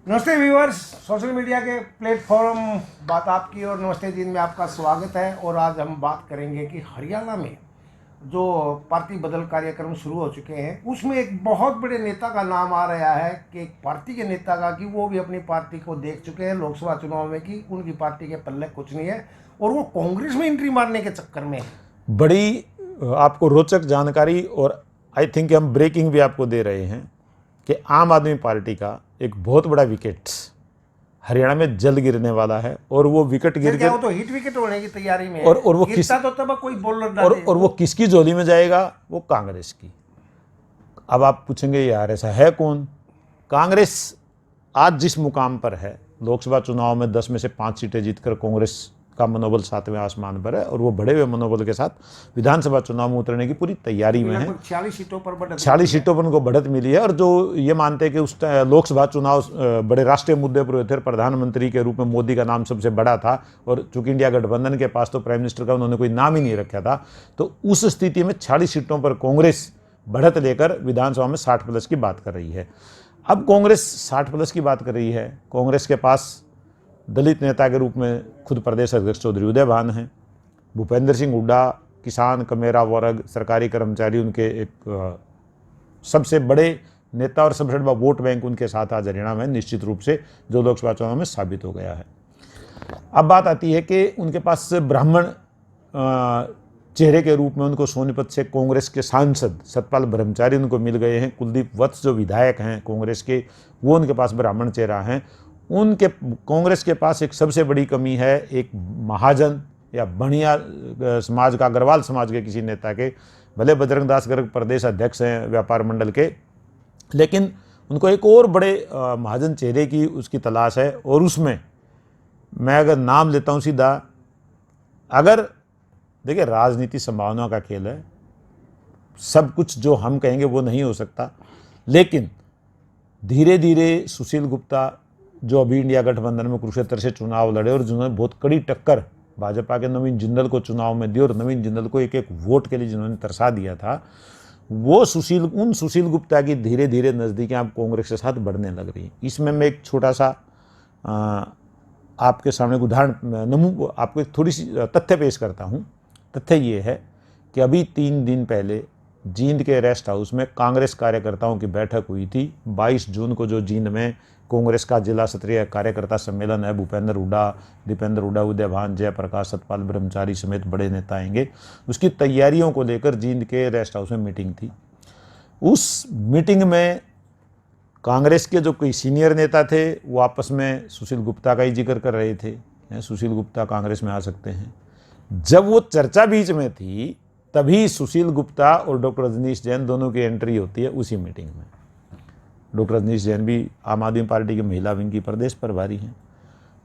नमस्ते viewers, social media के platform बात आपकी और नमस्ते दिन में आपका स्वागत है। और आज हम बात करेंगे कि हरियाणा में जो पार्टी बदल कार्यक्रम शुरू हो चुके हैं उसमें एक बहुत बड़े नेता का नाम आ रहा है कि एक पार्टी के नेता का कि वो भी अपनी पार्टी को देख चुके हैं लोकसभा चुनाव में कि उनकी पार्टी के पल्ले कुछ नहीं है और वो कांग्रेस में एंट्री मारने के चक्कर में है। बड़ी आपको रोचक जानकारी और आई थिंक हम ब्रेकिंग भी आपको दे रहे हैं कि आम आदमी पार्टी का एक बहुत बड़ा विकेट हरियाणा में जल्द गिरने वाला है और वो विकेट गिर क्या के वो तो हिट विकेट होने की तैयारी में है। और वो किस गिरता तो तब कोई बॉलर और वो किसकी झोली में जाएगा? वो कांग्रेस की। अब आप पूछेंगे यार ऐसा है कौन? कांग्रेस आज जिस मुकाम पर है, लोकसभा चुनाव में 10 में से 5 सीटें जीतकर कांग्रेस का मनोबल 7वें आसमान पर है और वो बढ़े हुए मनोबल के साथ विधानसभा चुनाव में उतरने की पूरी तैयारी में है। 46 सीटों पर बढ़त 46 सीटों पर उनको बढ़त मिली है। और जो ये मानते हैं कि उस लोकसभा चुनाव बड़े राष्ट्रीय मुद्दे पर हुए थे, प्रधानमंत्री के रूप में मोदी का नाम सबसे बड़ा था और चूंकि इंडिया गठबंधन के पास तो प्राइम मिनिस्टर का उन्होंने कोई नाम ही नहीं रखा था, तो उस स्थिति में 46 सीटों पर कांग्रेस बढ़त लेकर विधानसभा में 60 प्लस की बात कर रही है। अब कांग्रेस 60 प्लस की बात कर रही है। कांग्रेस के पास दलित नेता के रूप में खुद प्रदेश अध्यक्ष चौधरी उदय भान हैं, भूपेंद्र सिंह हुड्डा किसान कमेरा वर्ग सरकारी कर्मचारी उनके एक सबसे बड़े नेता और सबसे बड़ा वोट बैंक उनके साथ आज हरियाणा में निश्चित रूप से जो लोकसभा चुनाव में साबित हो गया है। अब बात आती है कि उनके पास ब्राह्मण चेहरे के रूप में उनको सोनीपत से कांग्रेस के सांसद सतपाल ब्रह्मचारी उनको मिल गए हैं। कुलदीप वत्स जो विधायक हैं कांग्रेस के, वो उनके पास ब्राह्मण चेहरा हैं। उनके कांग्रेस के पास एक सबसे बड़ी कमी है एक महाजन या बनिया समाज का, अग्रवाल समाज के किसी नेता के, भले बजरंग दास गर्ग प्रदेश अध्यक्ष हैं व्यापार मंडल के, लेकिन उनको एक और बड़े महाजन चेहरे की उसकी तलाश है। और उसमें मैं अगर नाम लेता हूँ सीधा, अगर देखिए राजनीति संभावनाओं का खेल है, सब कुछ जो हम कहेंगे वो नहीं हो सकता, लेकिन धीरे धीरे सुशील गुप्ता जो अभी इंडिया गठबंधन में कुरुक्षेत्र से चुनाव लड़े और जिन्होंने बहुत कड़ी टक्कर भाजपा के नवीन जिंदल को चुनाव में दी और नवीन जिंदल को एक एक वोट के लिए जिन्होंने तरसा दिया था, वो सुशील गुप्ता की धीरे धीरे नज़दीकें अब कांग्रेस के साथ बढ़ने लग रही हैं। इसमें मैं एक छोटा सा आपके सामने उदाहरण आपको एक थोड़ी सी तथ्य पेश करता हूँ। तथ्य ये है कि अभी 3 दिन पहले जींद के रेस्ट हाउस में कांग्रेस कार्यकर्ताओं की बैठक हुई थी। 22 जून को जो जींद में कांग्रेस का जिला स्तरीय कार्यकर्ता सम्मेलन है, भूपेंद्र हुड्डा, दीपेंद्र हुड्डा, उदय भान, जयप्रकाश, सतपाल ब्रह्मचारी समेत बड़े नेता आएंगे। उसकी तैयारियों को लेकर जींद के रेस्ट हाउस में मीटिंग थी। उस मीटिंग में कांग्रेस के जो कोई सीनियर नेता थे वो आपस में सुशील गुप्ता का ही जिक्र कर रहे थे, सुशील गुप्ता कांग्रेस में आ सकते हैं। जब वो चर्चा बीच में थी तभी सुशील गुप्ता और डॉक्टर रजनीश जैन दोनों की एंट्री होती है उसी मीटिंग में। डॉक्टर रजनीश जैन भी आम आदमी पार्टी की महिला विंग की प्रदेश प्रभारी हैं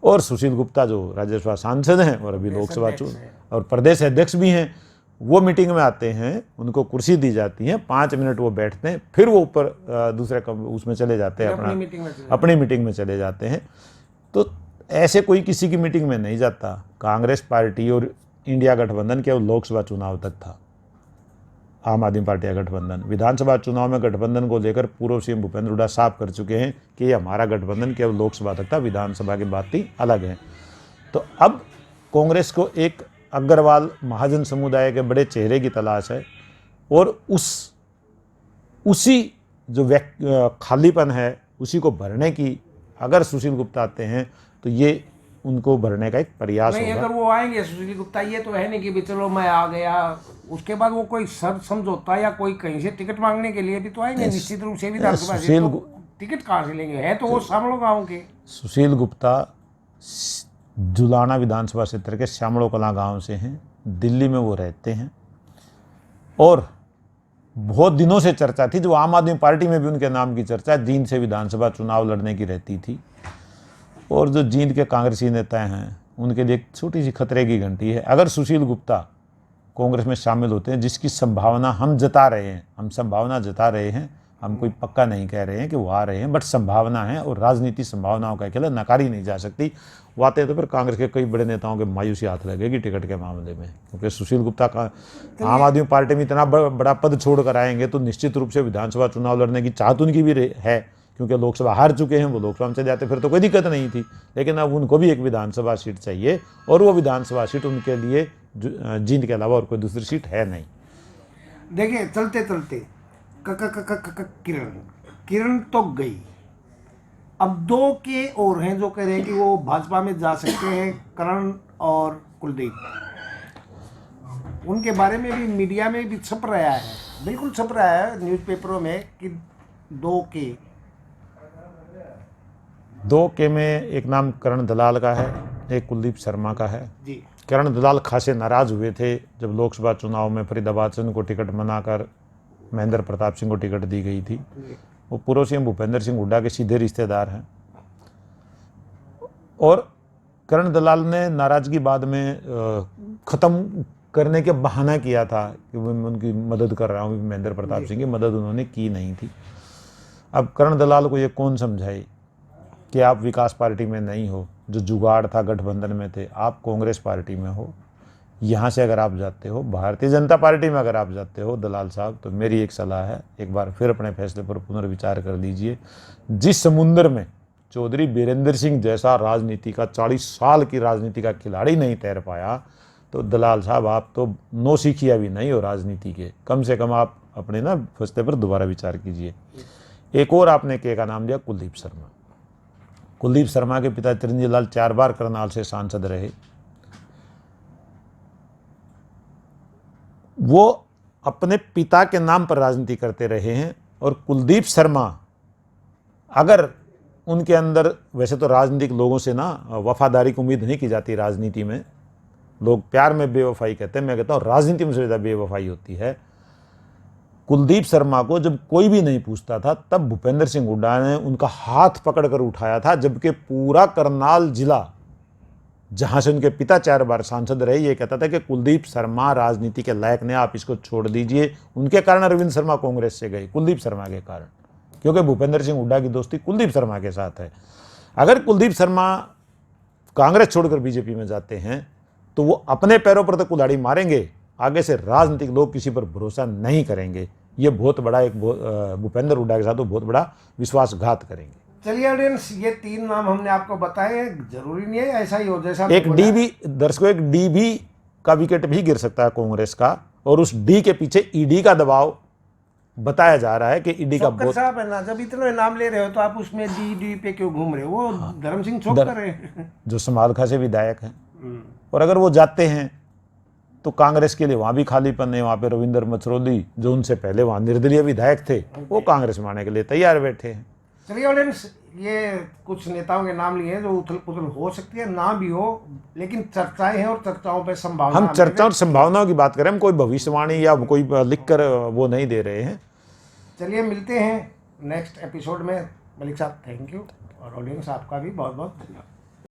और सुशील गुप्ता जो राज्यसभा सांसद हैं और अभी लोकसभा और प्रदेश अध्यक्ष भी हैं, वो मीटिंग में आते हैं। उनको कुर्सी दी जाती है, 5 मिनट वो बैठते हैं, फिर वो ऊपर दूसरे उसमें चले जाते हैं, अपनी मीटिंग में चले जाते हैं। तो ऐसे कोई किसी की मीटिंग में नहीं जाता। कांग्रेस पार्टी और इंडिया गठबंधन केवल लोकसभा चुनाव तक था। आम आदमी पार्टी का गठबंधन विधानसभा चुनाव में गठबंधन को लेकर पूर्व सीएम भूपेंद्र हुड्डा साफ कर चुके हैं कि ये हमारा गठबंधन केवल लोकसभा तक था, विधानसभा की बात ही अलग है। तो अब कांग्रेस को एक अग्रवाल महाजन समुदाय के बड़े चेहरे की तलाश है और उसी जो खालीपन है उसी को भरने की अगर सुशील गुप्ता आते हैं तो ये उनको भरने का एक प्रयास नहीं होगा। अगर वो आएंगे सुशील गुप्ता, ये तो है नहीं कि भी चलो मैं आ गया, उसके बाद वो कोई शर्त समझौता या कोई कहीं से टिकट मांगने के लिए भी तो आएंगे निश्चित रूप से। विधानसभा से तो टिकट कहाँ से लेंगे? है तो वो शामलो गाँव के। सुशील गुप्ता जुलाना विधानसभा क्षेत्र के श्यामलो कला गांव से हैं, दिल्ली में वो रहते हैं और बहुत दिनों से चर्चा थी, जो आम आदमी पार्टी में भी उनके नाम की चर्चा जींद से विधानसभा चुनाव लड़ने की रहती थी। और जो जींद के कांग्रेसी नेता हैं उनके लिए एक छोटी सी खतरे की घंटी है। अगर सुशील गुप्ता कांग्रेस में शामिल होते हैं, जिसकी संभावना हम जता रहे हैं, हम कोई पक्का नहीं कह रहे हैं कि वो आ रहे हैं, बट संभावना है और राजनीति संभावनाओं का खेल नकारी नहीं जा सकती। वो आते हैं तो फिर कांग्रेस के कई बड़े नेताओं के मायूसी हाथ लगेगी टिकट के मामले में, क्योंकि सुशील गुप्ता का आम आदमी पार्टी में इतना बड़ा पद छोड़ कर आएंगे तो निश्चित रूप से विधानसभा चुनाव लड़ने की चाहत उनकी भी है, क्योंकि लोकसभा हार चुके हैं, वो लोकसभा में चले जाते फिर तो कोई दिक्कत नहीं थी। लेकिन अब उनको भी एक विधानसभा सीट चाहिए और वो विधानसभा सीट उनके लिए जींद के अलावा और कोई दूसरी सीट है नहीं। देखिए चलते चलते किरण तो गई, अब दो के और हैं जो कह रहे हैं कि वो भाजपा में जा सकते हैं, करण और कुलदीप। उनके बारे में भी मीडिया में भी छप रहा है, बिल्कुल छप रहा है न्यूज़पेपरों में कि दो के में एक नाम करण दलाल का है, एक कुलदीप शर्मा का है जी। करण दलाल खासे नाराज हुए थे जब लोकसभा चुनाव में फरीदाबाद से उनको टिकट मनाकर महेंद्र प्रताप सिंह को टिकट दी गई थी। वो पूर्व सीएम भूपेंद्र सिंह हुड्डा के सीधे रिश्तेदार हैं और करण दलाल ने नाराजगी बाद में ख़त्म करने के बहाना किया था कि मैं उनकी मदद कर रहा हूँ। महेंद्र प्रताप सिंह की मदद उन्होंने की नहीं थी। अब करण दलाल को ये कौन समझाए कि आप विकास पार्टी में नहीं हो, जो जुगाड़ था गठबंधन में थे, आप कांग्रेस पार्टी में हो। यहाँ से अगर आप जाते हो भारतीय जनता पार्टी में अगर आप जाते हो दलाल साहब, तो मेरी एक सलाह है, एक बार फिर अपने फैसले पर पुनर्विचार कर लीजिए। जिस समुद्र में चौधरी बीरेंद्र सिंह जैसा राजनीति का 40 साल की राजनीति का खिलाड़ी नहीं तैर पाया, तो दलाल साहब आप तो नौसिखिया भी नहीं हो राजनीति के। कम से कम आप अपने ना फैसले पर दोबारा विचार कीजिए। एक और आपने के का नाम दिया कुलदीप शर्मा। कुलदीप शर्मा के पिता चिरंजीव लाल 4 बार करनाल से सांसद रहे। वो अपने पिता के नाम पर राजनीति करते रहे हैं और कुलदीप शर्मा अगर उनके अंदर, वैसे तो राजनीतिक लोगों से ना वफादारी की उम्मीद नहीं की जाती राजनीति में, लोग प्यार में बेवफाई कहते हैं, मैं कहता हूँ राजनीति में से ज़्यादा बेवफाई होती है। कुलदीप शर्मा को जब कोई भी नहीं पूछता था तब भूपेंद्र सिंह हुड्डा ने उनका हाथ पकड़कर उठाया था, जबकि पूरा करनाल जिला जहां से उनके पिता 4 बार सांसद रहे ये कहता था कि कुलदीप शर्मा राजनीति के लायक नहीं, आप इसको छोड़ दीजिए। उनके कारण अरविंद शर्मा कांग्रेस से गए, कुलदीप शर्मा के कारण, क्योंकि भूपेंद्र सिंह हुड्डा की दोस्ती कुलदीप शर्मा के साथ है। अगर कुलदीप शर्मा कांग्रेस छोड़कर बीजेपी में जाते हैं तो वो अपने पैरों पर तो कुल्हाड़ी मारेंगे, आगे से राजनीतिक लोग किसी पर भरोसा नहीं करेंगे। ये बहुत बड़ा एक भूपेंद्र हुड्डा के साथ वो बहुत बड़ा विश्वासघात करेंगे। चलिए ऑडियंस, ये 3 नाम हमने आपको बताए, जरूरी नहीं है ऐसा ही हो जैसा एक डी भी, दर्शकों, एक डी भी का विकेट भी गिर सकता है कांग्रेस का, और उस डी के पीछे ईडी का दबाव बताया जा रहा है कि ईडी का बहुत साहब है ना, जब इतने नाम ले रहे हो तो आप उसमें डी पे क्यों घूम रहे हो? वो धर्म सिंह छोककर है जो समालखा से विधायक हैं, और अगर वो जाते हैं तो कांग्रेस के लिए वहाँ भी खालीपन है। वहाँ पे रविंद्र मछरोली जो उनसे पहले वहाँ निर्दलीय विधायक थे, वो कांग्रेस में आने के लिए तैयार बैठे हैं। चलिए ऑडियंस, ये कुछ नेताओं के नाम लिए हैं जो उथल पुथल हो सकती है, ना भी हो, लेकिन चर्चाएं हैं और चर्चाओं पे संभावना, हम चर्चा और संभावनाओं की बात करें, हम कोई भविष्यवाणी या कोई लिखकर वो नहीं दे रहे हैं। चलिए मिलते हैं नेक्स्ट एपिसोड में। मलिक साहब थैंक यू, और ऑडियंस आपका भी बहुत बहुत धन्यवाद।